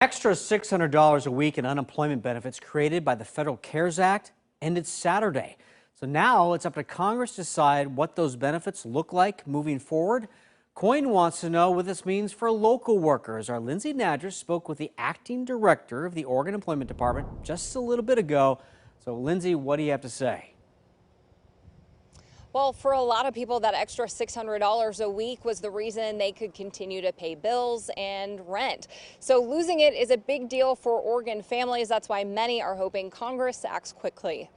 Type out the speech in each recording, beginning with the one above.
Extra $600 a week in unemployment benefits created by the Federal CARES Act ended Saturday. So now it's up to Congress to decide what those benefits look like moving forward. Coyne wants to know what this means for local workers. Our Lindsay Nadrich spoke with the acting director of the Oregon Employment Department just a little bit ago. So Lindsay, what do you have to say? Well, for a lot of people, that extra $600 a week was the reason they could continue to pay bills and rent. So losing it is a big deal for Oregon families. That's why many are hoping Congress acts quickly.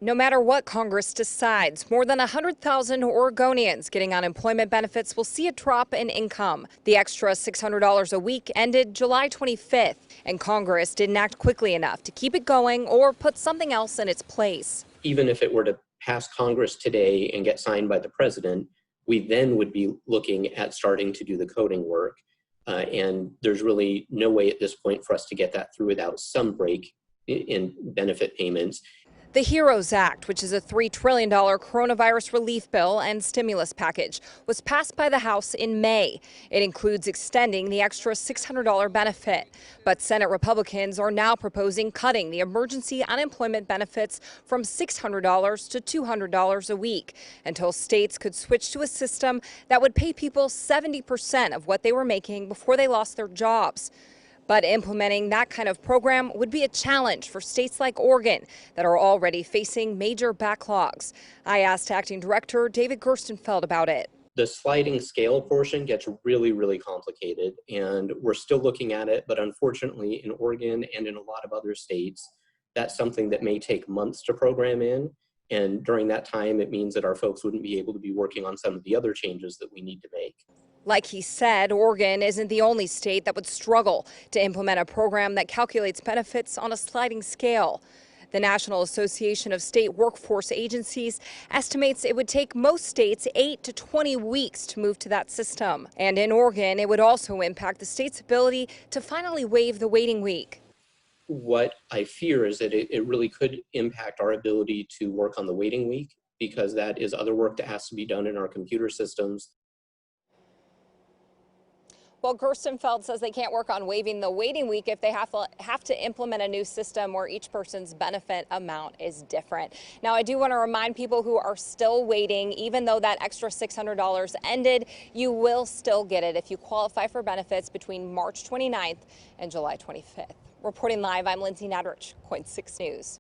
No matter what Congress decides, more than 100,000 Oregonians getting unemployment benefits will see a drop in income. The extra $600 a week ended July 25th, and Congress didn't act quickly enough to keep it going or put something else in its place. Even if it were to pass Congress today and get signed by the president, we then would be looking at starting to do the coding work. And there's really no way at this point for us to get that through without some break in benefit payments. The HEROES Act, which is a $3 trillion coronavirus relief bill and stimulus package, was passed by the House in May. It includes extending the extra $600 benefit. But Senate Republicans are now proposing cutting the emergency unemployment benefits from $600 to $200 a week until states could switch to a system that would pay people 70% of what they were making before they lost their jobs. But implementing that kind of program would be a challenge for states like Oregon that are already facing major backlogs. I asked Acting Director David Gerstenfeld about it. The sliding scale portion gets really complicated, and we're still looking at it. But unfortunately, in Oregon and in a lot of other states, that's something that may take months to program in. And during that time, it means that our folks wouldn't be able to be working on some of the other changes that we need to make. Like he said, Oregon isn't the only state that would struggle to implement a program that calculates benefits on a sliding scale. The National Association of State Workforce Agencies estimates it would take most states 8 to 20 weeks to move to that system. And in Oregon, it would also impact the state's ability to finally waive the waiting week. What I fear is that it really could impact our ability to work on the waiting week, because that is other work that has to be done in our computer systems. Well, Gerstenfeld says they can't work on waiving the waiting week if they have to implement a new system where each person's benefit amount is different. Now, I do want to remind people who are still waiting, even though that extra $600 ended, you will still get it if you qualify for benefits between March 29th and July 25th. Reporting live, I'm Lindsay Nadrich, KOIN 6 News.